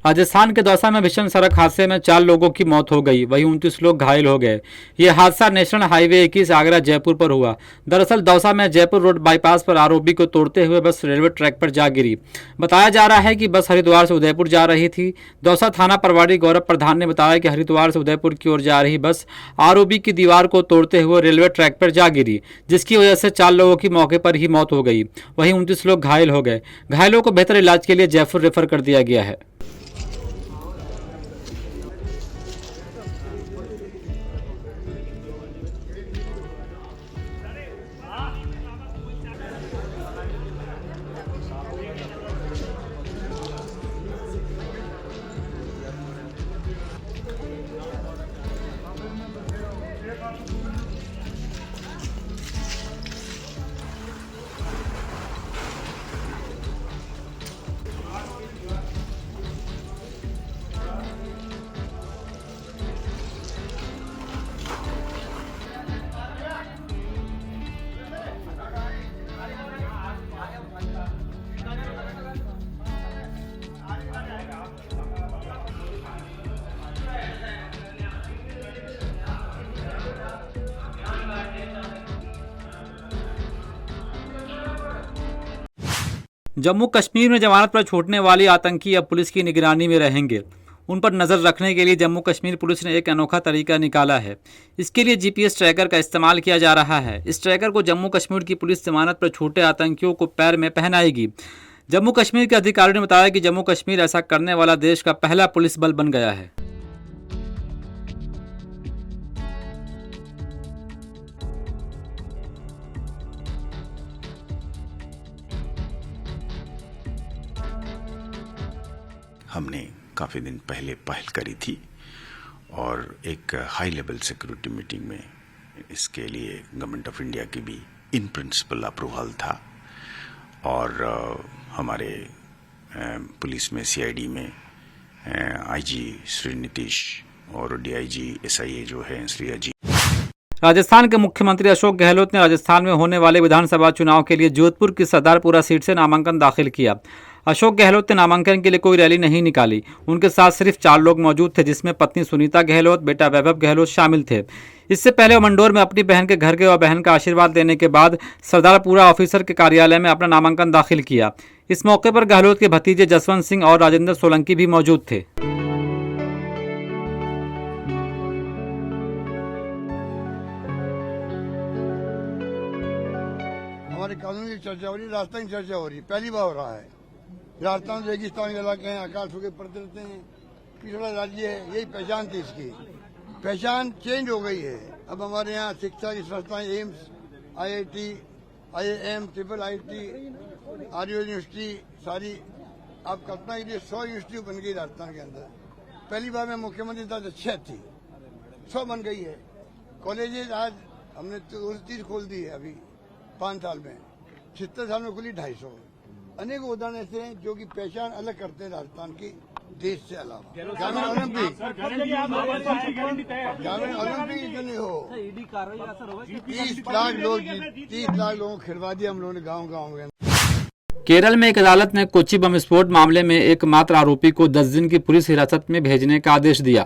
राजस्थान के दौसा में भीषण सड़क हादसे में 4 लोगों की मौत हो गई, वहीं 29 लोग घायल हो गए। यह हादसा नेशनल हाईवे 21 आगरा जयपुर पर हुआ। दरअसल दौसा में जयपुर रोड बाईपास पर आरओबी को तोड़ते हुए बस रेलवे ट्रैक पर जा गिरी। बताया जा रहा है कि बस हरिद्वार से उदयपुर जा रही थी। दौसा थाना प्रभारी गौरव प्रधान ने बताया कि हरिद्वार से उदयपुर की ओर जा रही बस आरओबी की दीवार को तोड़ते हुए रेलवे ट्रैक पर जा गिरी, जिसकी वजह से 4 लोगों की मौके पर ही मौत हो गई। वहीं 29 लोग घायल हो गए। घायलों को बेहतर इलाज के लिए जयपुर रेफर कर दिया गया है। जम्मू कश्मीर में जमानत पर छूटने वाले आतंकी अब पुलिस की निगरानी में रहेंगे। उन पर नज़र रखने के लिए जम्मू कश्मीर पुलिस ने एक अनोखा तरीका निकाला है। इसके लिए जीपीएस ट्रैकर का इस्तेमाल किया जा रहा है। इस ट्रैकर को जम्मू कश्मीर की पुलिस जमानत पर छूटे आतंकियों को पैर में पहनाएगी। जम्मू कश्मीर के अधिकारियों ने बताया कि जम्मू कश्मीर ऐसा करने वाला देश का पहला पुलिस बल बन गया है। हमने काफ़ी दिन पहले पहल करी थी और एक हाई लेवल सिक्योरिटी मीटिंग में इसके लिए गवर्नमेंट ऑफ इंडिया की भी इन प्रिंसिपल अप्रूवल था और हमारे पुलिस में सीआईडी में आईजी श्री नीतीश और डीआईजी एसआईए जो है श्री अजीत। राजस्थान के मुख्यमंत्री अशोक गहलोत ने राजस्थान में होने वाले विधानसभा चुनाव के लिए जोधपुर की सरदारपुरा सीट से नामांकन दाखिल किया। अशोक गहलोत ने नामांकन के लिए कोई रैली नहीं निकाली। उनके साथ सिर्फ 4 लोग मौजूद थे, जिसमें पत्नी सुनीता गहलोत, बेटा वैभव गहलोत शामिल थे। इससे पहले वो मंडोर में अपनी बहन के घर गए और बहन का आशीर्वाद लेने के बाद सरदारपुरा ऑफिसर के कार्यालय में अपना नामांकन दाखिल किया। इस मौके पर गहलोत के भतीजे जसवंत सिंह और राजेंद्र सोलंकी भी मौजूद थे। हमारे कानून की चर्चा हो रही है, राजस्थान की चर्चा हो रही है, पहली बार हो रहा है। राजस्थान रेगिस्तान के इलाके हैं, अकाल सूखे पड़ते रहते हैं, पिछड़ा राज्य है, यही पहचान थी। इसकी पहचान चेंज हो गई है। अब हमारे यहाँ शिक्षा की संस्थाएं AIIMS, IIT, IIM, triple IT, Arya university सारी आप कल्पना कीजिए 100 यूनिवर्सिटी बन गई राजस्थान के अंदर। पहली बार मैं मुख्यमंत्री था तो 6 थी, 100 बन गई है। कॉलेजेज आज हमने 30 खोल दी है अभी 5 साल में, 76 साल में खुली 250। अनेक उदाहरण ऐसे हैं जो कि पहचान अलग करते हैं राजस्थान की देश से अलावा। ग्रामीण ओलंपिक इतनी हो 30 लाख लोगों को खिलवा दिया हम लोगों ने गाँव में। केरल में एक अदालत ने कोच्चि बम विस्फोट मामले में एकमात्र आरोपी को 10 दिन की पुलिस हिरासत में भेजने का आदेश दिया।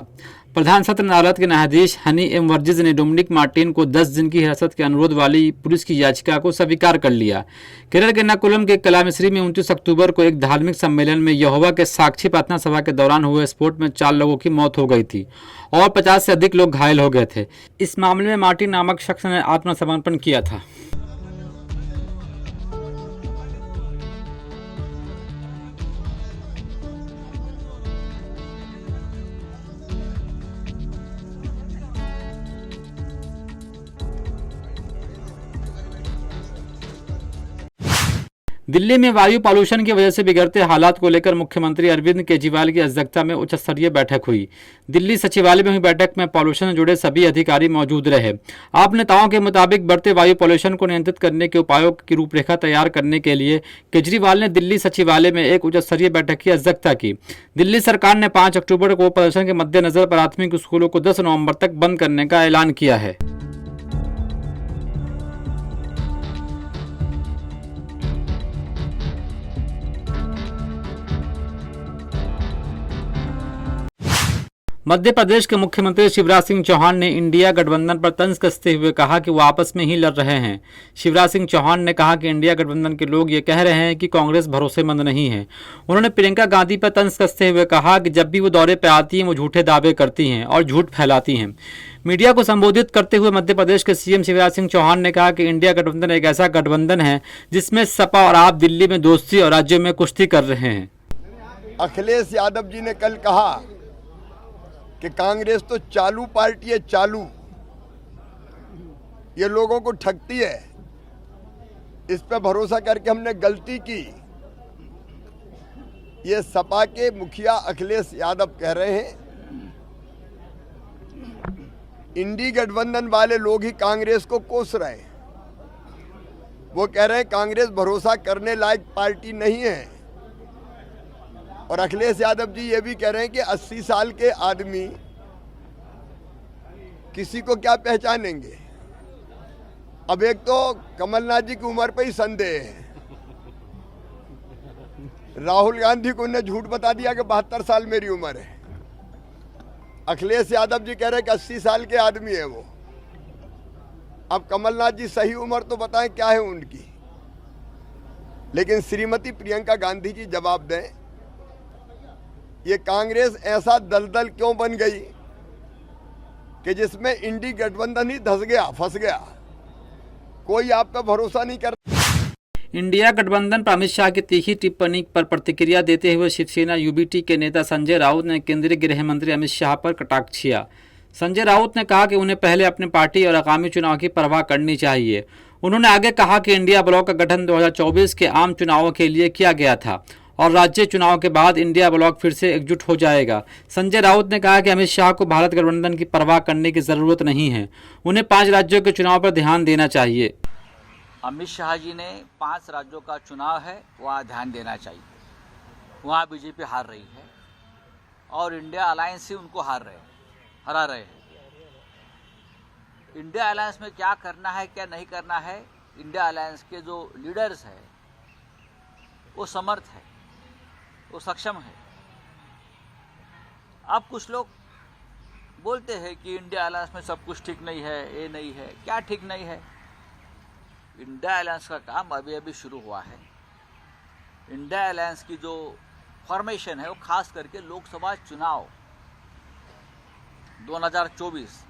प्रधान सत्र अदालत के न्यायाधीश हनी एम वर्जिज ने डोमिनिक मार्टिन को 10 दिन की हिरासत के अनुरोध वाली पुलिस की याचिका को स्वीकार कर लिया। केरल के एर्नाकुलम के कलामिश्री में 29 अक्टूबर को एक धार्मिक सम्मेलन में यहोवा के साक्षी प्रार्थना सभा के दौरान हुए विस्फोट में 4 लोगों की मौत हो गई थी और 50 से अधिक लोग घायल हो गए थे। इस मामले में मार्टिन नामक शख्स ने आत्मसमर्पण किया था। दिल्ली में वायु पॉल्यूशन की वजह से बिगड़ते हालात को लेकर मुख्यमंत्री अरविंद केजरीवाल की अध्यक्षता में उच्च स्तरीय बैठक हुई। दिल्ली सचिवालय में हुई बैठक में पॉल्यूशन से जुड़े सभी अधिकारी मौजूद रहे। आप नेताओं के मुताबिक बढ़ते वायु पॉल्यूशन को नियंत्रित करने के उपायों की रूपरेखा तैयार करने के लिए केजरीवाल ने दिल्ली सचिवालय में एक उच्च स्तरीय बैठक की अध्यक्षता की। दिल्ली सरकार ने 5 अक्टूबर को प्रदर्शन के मद्देनजर प्राथमिक स्कूलों को 10 नवंबर तक बंद करने का ऐलान किया है। मध्य प्रदेश के मुख्यमंत्री शिवराज सिंह चौहान ने इंडिया गठबंधन पर तंज कसते हुए कहा कि वो आपस में ही लड़ रहे हैं। शिवराज सिंह चौहान ने कहा कि इंडिया गठबंधन के लोग ये कह रहे हैं कि कांग्रेस भरोसेमंद नहीं है। उन्होंने प्रियंका गांधी पर तंज कसते हुए कहा कि जब भी वो दौरे पर आती हैं वो झूठे दावे करती हैं और झूठ फैलाती हैं। मीडिया को संबोधित करते हुए मध्य प्रदेश के सीएम शिवराज सिंह चौहान ने कहा कि इंडिया गठबंधन एक ऐसा गठबंधन है जिसमें सपा और आप दिल्ली में दोस्ती और राज्यों में कुश्ती कर रहे हैं। अखिलेश यादव जी ने कल कहा कि कांग्रेस तो चालू पार्टी है, चालू, ये लोगों को ठगती है। इस पे भरोसा करके हमने गलती की। ये सपा के मुखिया अखिलेश यादव कह रहे हैं इंडी गठबंधन वाले लोग ही कांग्रेस को कोस रहे हैं। वो कह रहे हैं कांग्रेस भरोसा करने लायक पार्टी नहीं है। और अखिलेश यादव जी ये भी कह रहे हैं कि 80 साल के आदमी किसी को क्या पहचानेंगे। अब एक तो कमलनाथ जी की उम्र पे ही संदेह है। राहुल गांधी को उन्हें झूठ बता दिया कि 72 साल मेरी उम्र है। अखिलेश यादव जी कह रहे हैं कि 80 साल के आदमी है वो। अब कमलनाथ जी सही उम्र तो बताएं क्या है उनकी। लेकिन श्रीमती प्रियंका गांधी जी जवाब दें, ये कांग्रेस ऐसा दलदल क्यों बन गई कि जिसमें इंडी गठबंधन ही धंस गया, फंस गया। कोई आप पे भरोसा नहीं कर। इंडिया गठबंधन पर अमित शाह की तीखी टिप्पणी पर प्रतिक्रिया देते हुए शिवसेना यूबीटी के नेता संजय राउत ने केंद्रीय गृह मंत्री अमित शाह पर कटाक्ष किया। संजय राउत ने कहा कि उन्हें पहले अपनी पार्टी और आगामी चुनाव की परवाह करनी चाहिए। उन्होंने आगे कहा कि इंडिया ब्लॉक का गठन 2024 के आम चुनावों के लिए किया गया था और राज्य चुनाव के बाद इंडिया ब्लॉक फिर से एकजुट हो जाएगा। संजय राउत ने कहा कि अमित शाह को भारत गठबंधन की परवाह करने की जरूरत नहीं है, उन्हें 5 राज्यों के चुनाव पर ध्यान देना चाहिए। अमित शाह जी ने 5 राज्यों का चुनाव है, वहाँ ध्यान देना चाहिए। वहाँ बीजेपी हार रही है और इंडिया अलायंस ही उनको हरा रहे हैं। इंडिया अलायंस में क्या करना है क्या नहीं करना है, इंडिया अलायंस के जो लीडर्स हैं वो समर्थ है, वो सक्षम है। अब कुछ लोग बोलते हैं कि इंडिया अलायंस में सब कुछ ठीक नहीं है, ये नहीं है। क्या ठीक नहीं है? इंडिया अलायंस का काम अभी अभी शुरू हुआ है। इंडिया अलायंस की जो फॉर्मेशन है वो खास करके लोकसभा चुनाव 2024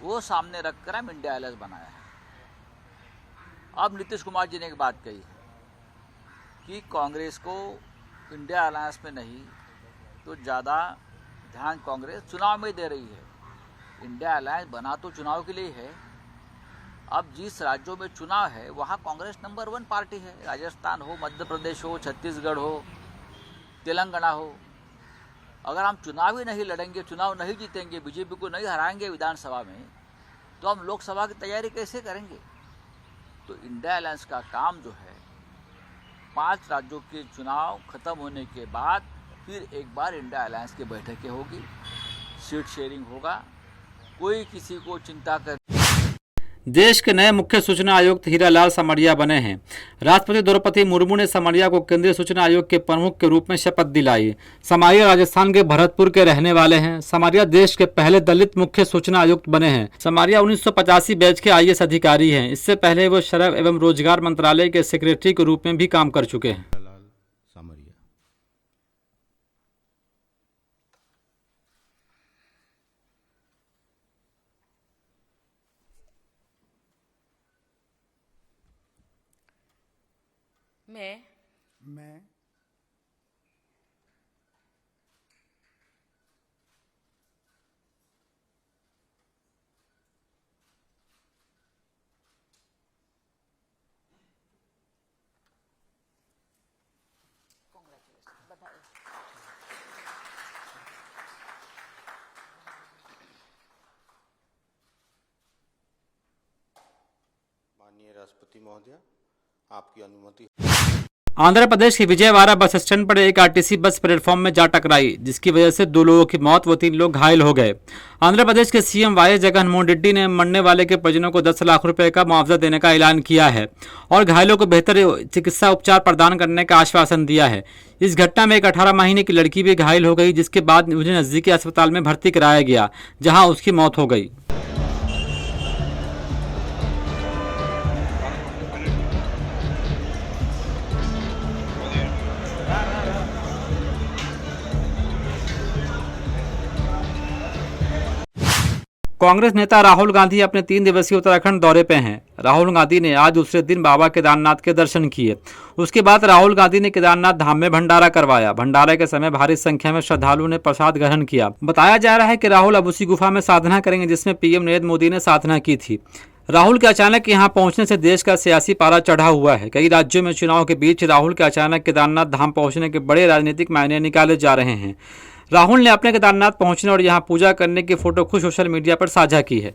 वो सामने रखकर हम इंडिया अलायंस बनाया है। अब नीतीश कुमार जी ने एक बात कही है कि कांग्रेस को इंडिया अलायंस में नहीं तो ज़्यादा ध्यान कांग्रेस चुनाव में दे रही है। इंडिया अलायंस बना तो चुनाव के लिए है। अब जिस राज्यों में चुनाव है वहाँ कांग्रेस नंबर 1 पार्टी है। राजस्थान हो, मध्य प्रदेश हो, छत्तीसगढ़ हो, तेलंगाना हो। अगर हम चुनाव ही नहीं लड़ेंगे, चुनाव नहीं जीतेंगे, बीजेपी को नहीं हराएंगे विधानसभा में, तो हम लोकसभा की तैयारी कैसे करेंगे? तो इंडिया अलायंस का काम जो है 5 राज्यों के चुनाव खत्म होने के बाद फिर एक बार इंडिया अलायंस की बैठकें होगी, सीट शेयरिंग होगा। कोई किसी को चिंता कर। देश के नए मुख्य सूचना आयुक्त हीरालाल समरिया बने हैं। राष्ट्रपति द्रौपदी मुर्मू ने समरिया को केंद्रीय सूचना आयोग के प्रमुख के रूप में शपथ दिलाई। समरिया राजस्थान के भरतपुर के रहने वाले हैं। समरिया देश के पहले दलित मुख्य सूचना आयुक्त बने हैं। समरिया 1985 बैच के आईएएस अधिकारी हैं। इससे पहले वो श्रम एवं रोजगार मंत्रालय के सेक्रेटरी के रूप में भी काम कर चुके हैं। मैं माननीय राष्ट्रपति महोदय, आपकी अनुमति आंध्र प्रदेश के विजयवाड़ा बस स्टैंड पर एक आरटीसी बस प्लेटफॉर्म में जा टकराई, जिसकी वजह से 2 लोगों की मौत व 3 लोग घायल हो गए। आंध्र प्रदेश के सीएम वाई जगनमोहन रेड्डी ने मरने वाले के परिजनों को 10 लाख रुपए का मुआवजा देने का ऐलान किया है और घायलों को बेहतर चिकित्सा उपचार प्रदान करने का आश्वासन दिया है। इस घटना में एक 18 महीने की लड़की भी घायल हो गई, जिसके बाद उन्हें नजदीकी अस्पताल में भर्ती कराया गया, जहां उसकी मौत हो गई। कांग्रेस नेता राहुल गांधी अपने 3 दिवसीय उत्तराखंड दौरे पे हैं। राहुल गांधी ने आज दूसरे दिन बाबा केदारनाथ के दर्शन किए। उसके बाद राहुल गांधी ने केदारनाथ धाम में भंडारा करवाया। भंडारे के समय भारी संख्या में श्रद्धालुओं ने प्रसाद ग्रहण किया। बताया जा रहा है कि राहुल अब उसी गुफा में साधना करेंगे जिसमें पीएम नरेंद्र मोदी ने साधना की थी। राहुल के अचानक यहां पहुंचने से देश का सियासी पारा चढ़ा हुआ है। कई राज्यों में चुनाव के बीच राहुल के अचानक केदारनाथ धाम पहुंचने के बड़े राजनीतिक मायने निकाले जा रहे हैं। राहुल ने अपने केदारनाथ पहुंचने और यहां पूजा करने की फोटो खुद सोशल मीडिया पर साझा की है।